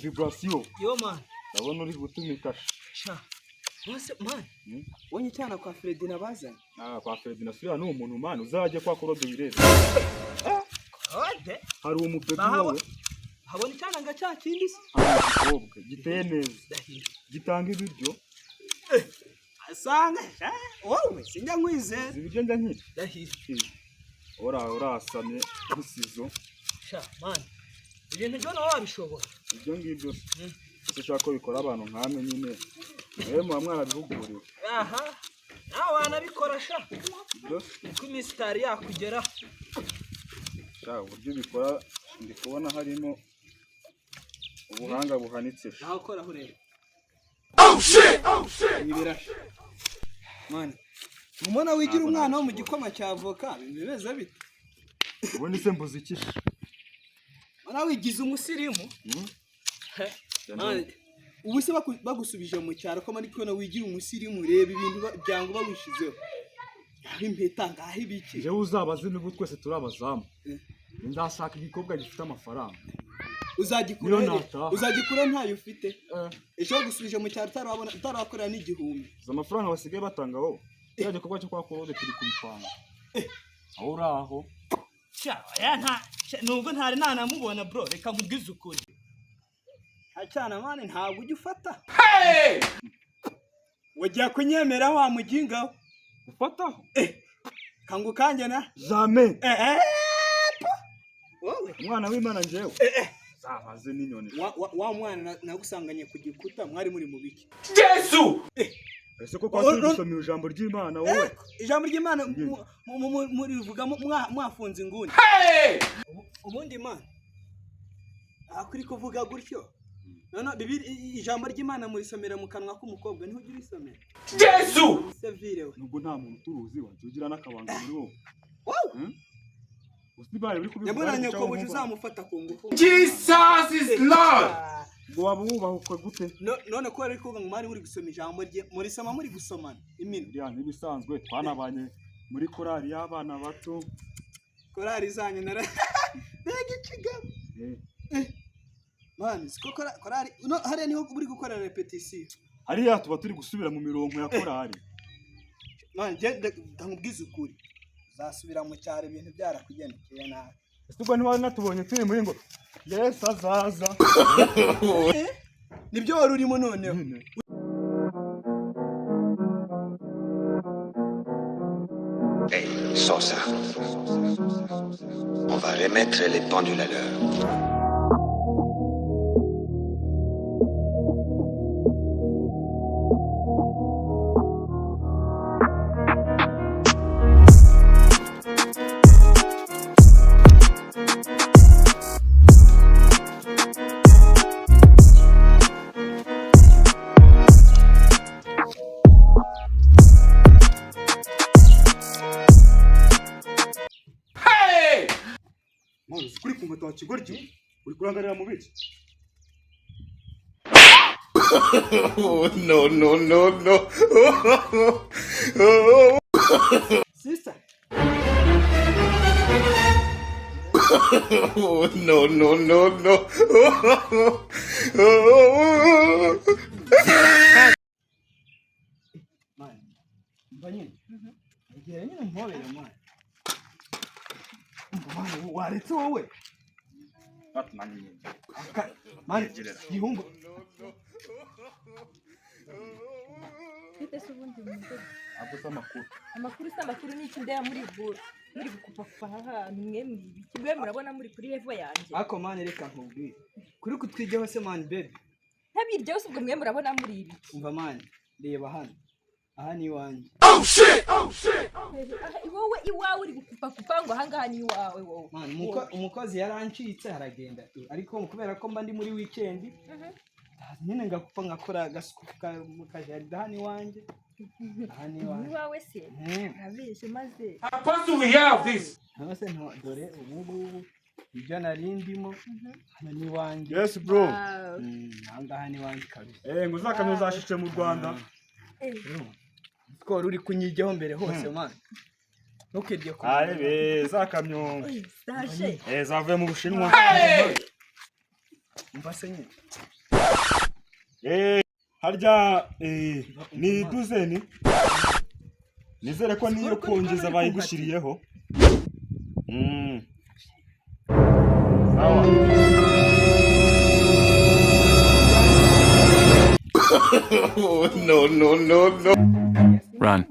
Vibration. Yo man. Ndabona uri gutumika Sha. Wose man. Wonye cyana kwa Fredi nabazanye. Kwa Fredi nasubira no umuntu man uzaje kwa Claude Birere. Ode. Hari umubebe wawe. Habona cyana ngaca kindi se. Ahubwo giteye neza. Gitanga ibiryo. Asanga. Wowe sinjya nkwizera. Ibiryo njya nkiri. Dahiri. Urasamye gusizo. Sha man. Ibintu byo nawe wabishobora. Ibyo ngibyo ushaka ko bikora abantu nkame nyine. Mu mwarabihuguriwe. Aha. Nawe wanabikora sha. Ibyo ku mistari yakugera. Sha uburyo bikora ndi kubona harimo ubuhanga buhanitse. Naho kora aho rero. Oh shit. Ibirasha. Man. Umwana wigira umwana wo mu gikoma cya avoka bimeze bite? Ubone se mbuzi ikisha. Mana wigize umusirimu? Ubu se bagusubije mu cyaro ko mari kona wigira umusirimu reba ibintu byango bawishizeho. Yaho impeta ngaho ibiki. Je uzabaze niba twese turabazamu. Ndashaka igikobwa gifite amafaranga. Uzagikura ntayo ufite. Ejo gusubije mu cyaro utarakorera n'igihumbi. Za amafaranga basigaye batanga wowe. Cya gikobwa cyo kwa Claude kiri kubipanga. Aho uraho. Sha ya nta nubwo ntari nanamubona bro reka nkubwize ukuri. Acyana mane ntabwo ujya ufata. Hey! Wagiye kunyemera wa muginga. Ufataho? Kangu kanje na? Jamais. Wowe umwana w'Imana njewe. Zabaze n'inyoni. Wa mwana nagusanganye ku gikuta mwari muri mu biki. Yesu! Ese ko kwaturi gusomera ijambo ry'Imana wowe? Ijambo ry'Imana muri rivugamo mwafunze inguni. Hey! Ubundi Imana akuri kuvuga gutyo. None bibiri ijambo ry'Imana muri somera mu kanwa k'umukobwa niho ugira isomera. Yesu! Sevire. Nubwo nta muntu turuzi wagira n'akabanga muri wowe. Wow! Usibaye uri kubivuga. Yabonanye ko buje uzamufata ku ngufu. Jesus is Lord. Ngo wabubahuka gute? None ko ari kuvuga ngo mari uri gusoma ijambo rye muri soma muri gusomana imino. Ya nibisanzwe twanabanye muri korali y'abana bato. Korali zanyu nara. Bega ikigabo. Man, siko korali no hariya niho uri gukora repetition. Hariya tuba turi gusubira mu mirongo ya korali. Man, je ndamubwiza ukuri. Zasubira mu cyaro ibintu byarakugendekeye nabi. Ese ubwo ntiwari natubonye turi muri ngo Yesu azaza. Nibyo wari urimo noneho. Hey, sans ça. On va remettre les pendules à l'heure. Kigoryi uri kurangarira mu biki? No. Sister. No. Man. Mbanye. Igihe nyine mpobere man. Man, waretse wowe. Mani, gihungu. Ite subundi mugore. Abusa makuru. Amakuru ni ikindera muri buru. Muri gukupa ahantu mwe mwibiki. Mwe murabona muri kuri level yanjye. Ako man reka nkubwire. Kuri kutwigeho se man baby. Ntabirye usubwo mwe murabona muri ibi. Umva man, reba hano. Aha ni wanjye. Oh shit. Wowe iwawe uri gukupa ngo hangaha ni iwawe wowe. Man, umukozi yarancitse haragenda. Ariko kubera ko mba ndi muri weekend. Nyine ngakupa ngakora gasuka mu kajarida hani wanjye. Hani wanjye. Iwawe se. Nabishe maze. How do we have this? Nabase dore ubu ibyo nari ndimo hano ni iwanjye. Yes bro. Wow. Aha ngaha ni iwanjye kabisa. Ngo uzakamyo uzashice mu Rwanda. Ko uri kunyigeho mbere hose man. Ntukirye ko. Arebe zakamyo. Zaje. Zavuye mu Bushinwa. Mbase nyine. Harya ni duzeni. Nizere ko niyo kongeza bayigushiriyeho. Sawa. Oh, no. Run.